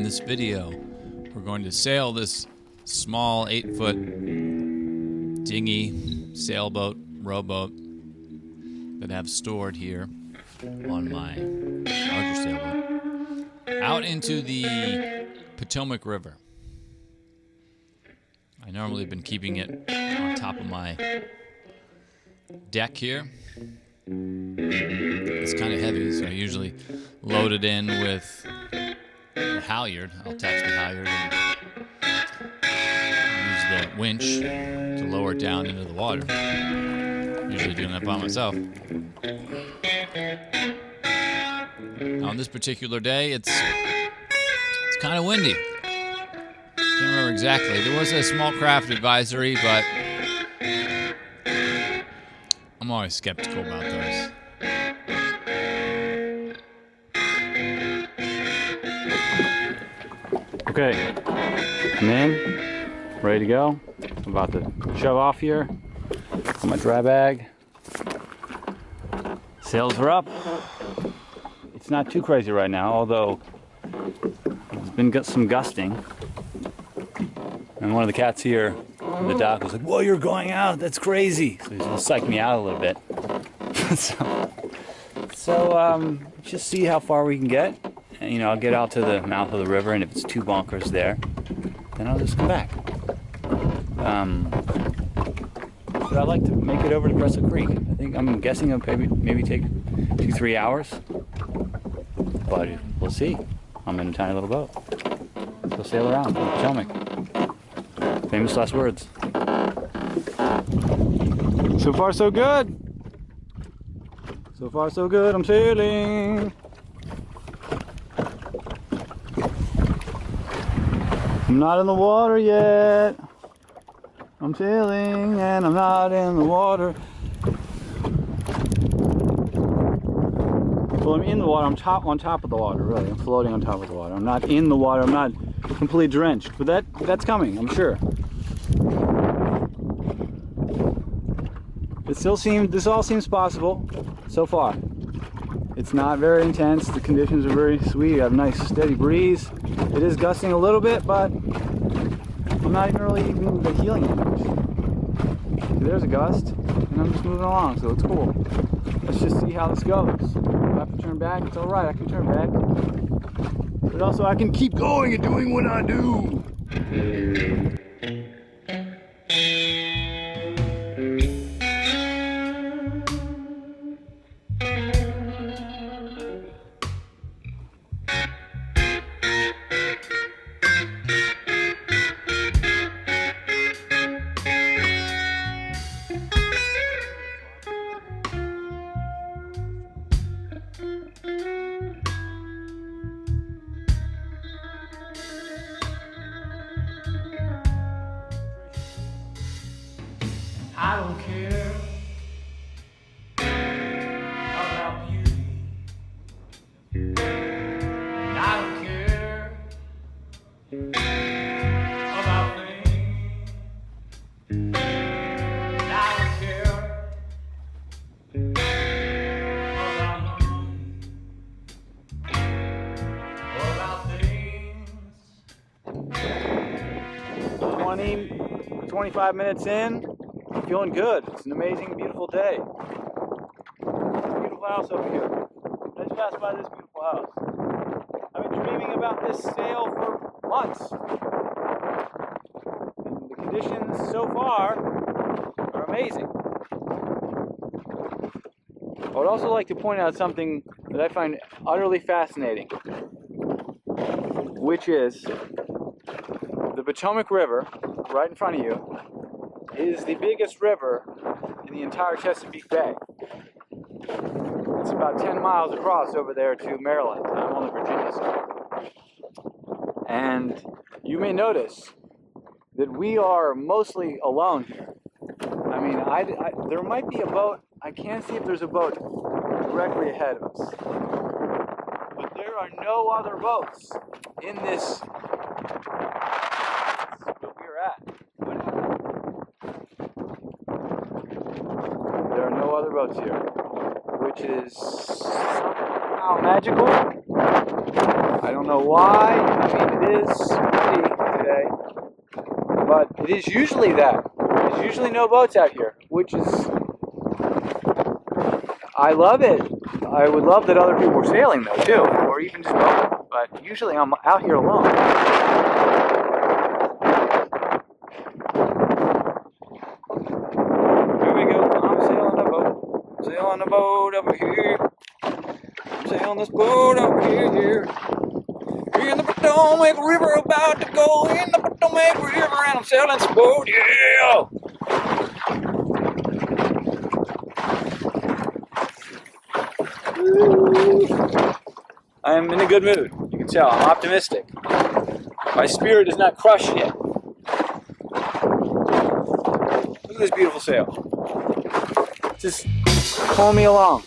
this video, we're going to sail this small 8-foot dinghy, sailboat, rowboat that I have stored here on my larger sailboat out into the Potomac River. I normally have been keeping it on top of my deck here. It's kind of heavy, so I usually load it in with the halyard. I'll attach the halyard and use the winch to lower it down into the water. Usually doing that by myself. Now, on this particular day, it's kind of windy. Can't remember exactly. There was a small craft advisory, but I'm always skeptical about those. Okay, I'm in, ready to go. I'm about to shove off here. Got my dry bag. Sails are up. It's not too crazy right now, although there's been some gusting. And one of the cats here on the dock was like, "Whoa, you're going out, that's crazy." So he's gonna psych me out a little bit. so just see how far we can get. And, you know, I'll get out to the mouth of the river, and if it's too bonkers there, then I'll just come back. But I'd like to make it over to Crescent Creek. I'm guessing it'll maybe take 2-3 hours. But we'll see. I'm in a tiny little boat. Go sail around the Potomac. Famous last words. So far, so good. So far, so good. I'm sailing. I'm not in the water yet. I'm sailing and I'm not in the water. Well, I'm in the water. I'm on top of the water, really. I'm floating on top of the water. I'm not in the water. I'm not completely drenched, but that's coming, I'm sure. This all seems possible so far. It's not very intense. The conditions are very sweet. You have a nice steady breeze. It is gusting a little bit, but I'm not even really healing it much. So there's a gust, and I'm just moving along, so it's cool. Let's just see how this goes. If I have to turn back, it's all right. I can turn back, but also I can keep going and doing what I do. I don't care about beauty, and I don't care about fame, and I don't care about money, or about things. 25 minutes in. I'm feeling good. It's an amazing, beautiful day. Beautiful house over here. I just passed by this beautiful house. I've been dreaming about this sail for months. And the conditions so far are amazing. I would also like to point out something that I find utterly fascinating, which is the Potomac River, right in front of you, is the biggest river in the entire Chesapeake Bay. It's about 10 miles across over there to Maryland. I'm on the Virginia side. And you may notice that we are mostly alone here. I mean, there might be a boat. I can't see if there's a boat directly ahead of us. But there are no other boats in this that we're at. There are no other boats here, which is somehow magical. I don't don't know why. I mean, it is windy today, but it is usually that. There's usually no boats out here, which is, I love it. I would love that other people were sailing though too, or even just boating. But usually I'm out here alone. Here we go. I'm sailing a boat. Sailing a boat over here. I'm sailing this boat over here. In the Potomac River, about to go in the Potomac River, and I'm sailing this boat. Yeah. I'm in a good mood. You can tell. I'm optimistic. My spirit is not crushed yet. Look at this beautiful sail. Just pull me along.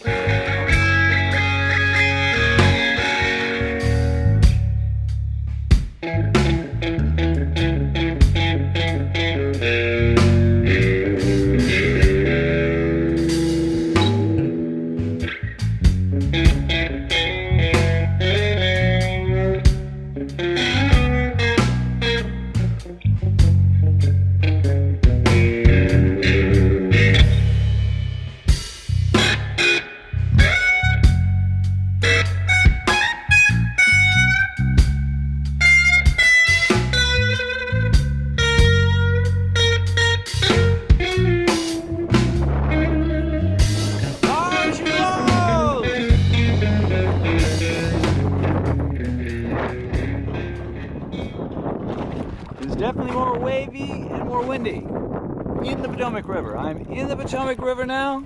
Definitely more wavy and more windy in the Potomac River. I'm in the Potomac River now,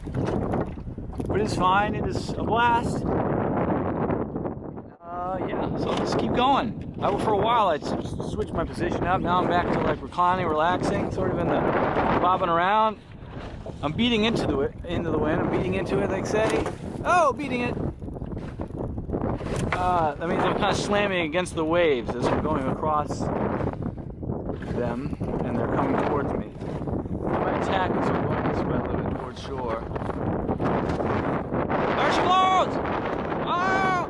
but it's fine. It is a blast. Yeah, so let's keep going. For a while I switched my position up. Now I'm back to like reclining, relaxing, sort of in the bobbing around. I'm beating into the wind. I'm beating into it, like say. Oh, beating it. That means I'm kind of slamming against the waves as I'm going across them, and they're coming towards me. My attack is going this way a little bit towards shore. There she blows! Ah!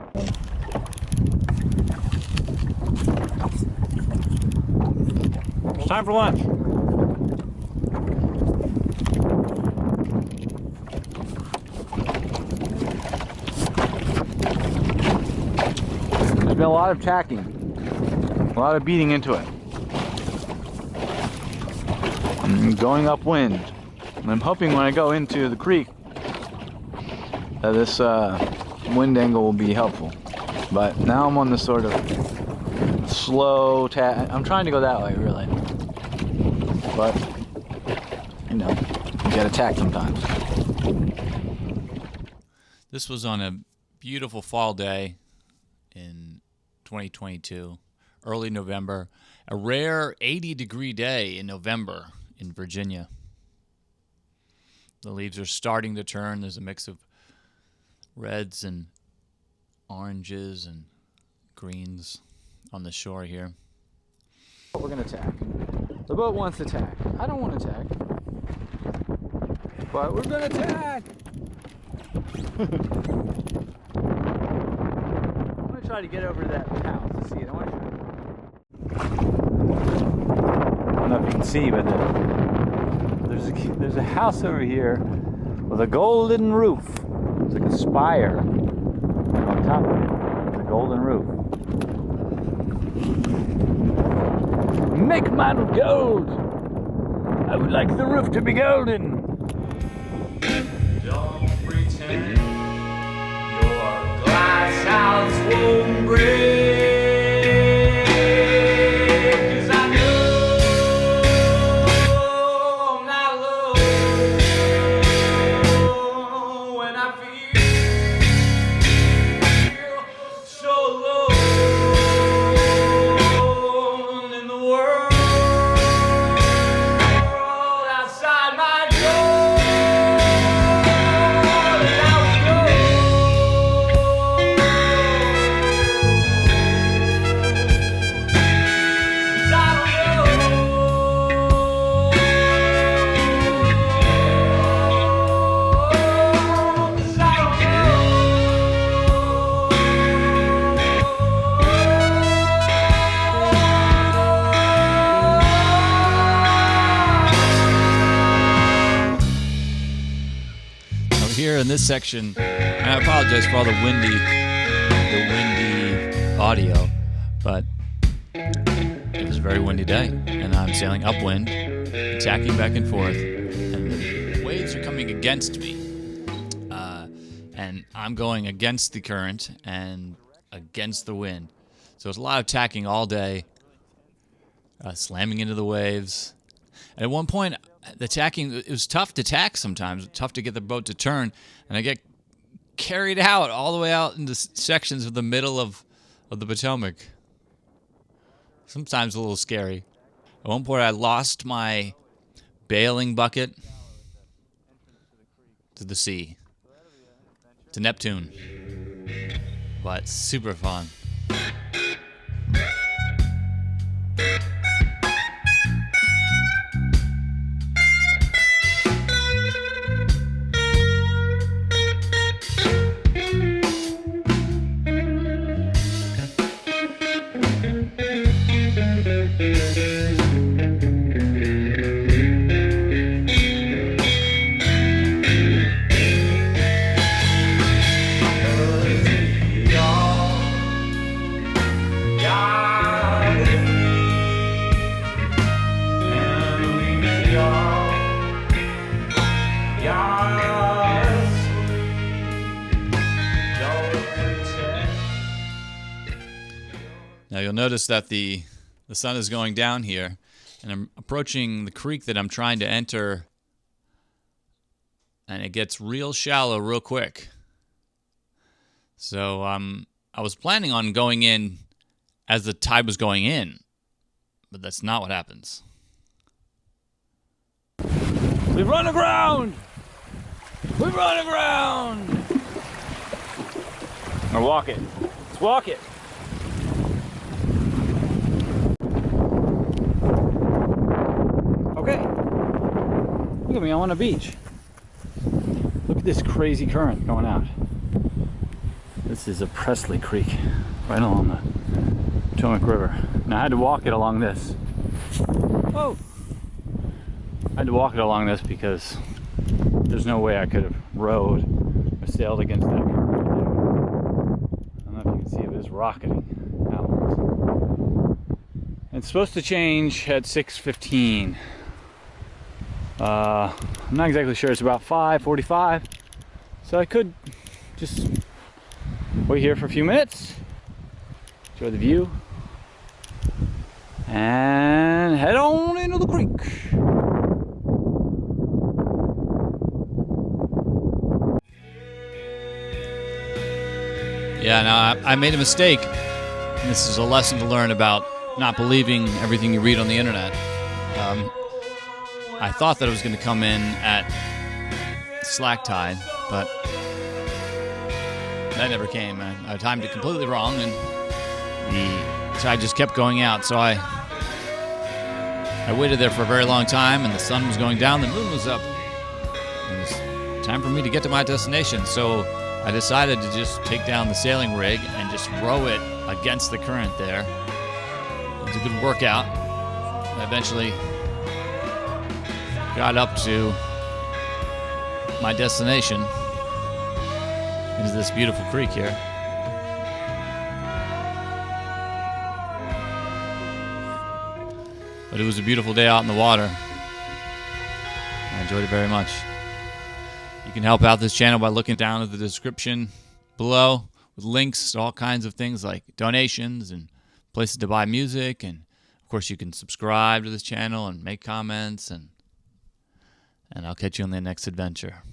It's time for lunch. There's been a lot of tacking, a lot of beating into it. I'm going upwind. I'm hoping when I go into the creek that this wind angle will be helpful. But now I'm on this sort of slow tack. I'm trying to go that way, really. But, you know, you gotta tack sometimes. This was on a beautiful fall day in 2022, early November. A rare 80-degree day in November in Virginia. The leaves are starting to turn. There's a mix of reds and oranges and greens on the shore here. We're gonna tack. The boat wants to tack. I don't want to tack, but we're gonna tack. I'm gonna try to get over to that house to see it. I want to. I don't know if you can see, but there's a house over here with a golden roof. It's like a spire on top of it, with a golden roof. Make mine gold. I would like the roof to be golden. Don't pretend your glass house won't break. in this section, and I apologize for all the windy audio, but it was a very windy day, and I'm sailing upwind, tacking back and forth, and the waves are coming against me, and I'm going against the current and against the wind. So it's a lot of tacking all day, slamming into the waves. And at one point, the tacking, it was tough to tack sometimes, tough to get the boat to turn, and I get carried out all the way out into sections of the middle of the Potomac. Sometimes a little scary. At one point, I lost my bailing bucket to the sea, to Neptune, but super fun. Now you'll notice that the sun is going down here, and I'm approaching the creek that I'm trying to enter, and it gets real shallow real quick. So I was planning on going in as the tide was going in, but that's not what happens. We've run aground! We've run aground! Or walk it. Let's walk it. Okay. Look at me, I'm on a beach. Look at this crazy current going out. This is a Presley Creek, right along the Potomac River. Now I had to walk it along this. Oh! I had to walk it along this because there's no way I could have rowed or sailed against that current right there. I don't know if you can see it, but it's rocketing outwards. It's supposed to change at 6:15. I'm not exactly sure. It's about 5:45, so I could just wait here for a few minutes, enjoy the view, and head on into the creek. Yeah, now I made a mistake, and this is a lesson to learn about not believing everything you read on the internet. I thought that it was going to come in at slack tide, but that never came. I timed it completely wrong, and the tide just kept going out. So I waited there for a very long time, and the sun was going down, the moon was up. It was time for me to get to my destination, so I decided to just take down the sailing rig and just row it against the current there. It was a good workout. I eventually got up to my destination. It is this beautiful creek here. But it was a beautiful day out in the water. I enjoyed it very much. You can help out this channel by looking down at the description below with links to all kinds of things like donations and places to buy music. And of course you can subscribe to this channel and make comments, and I'll catch you on the next adventure.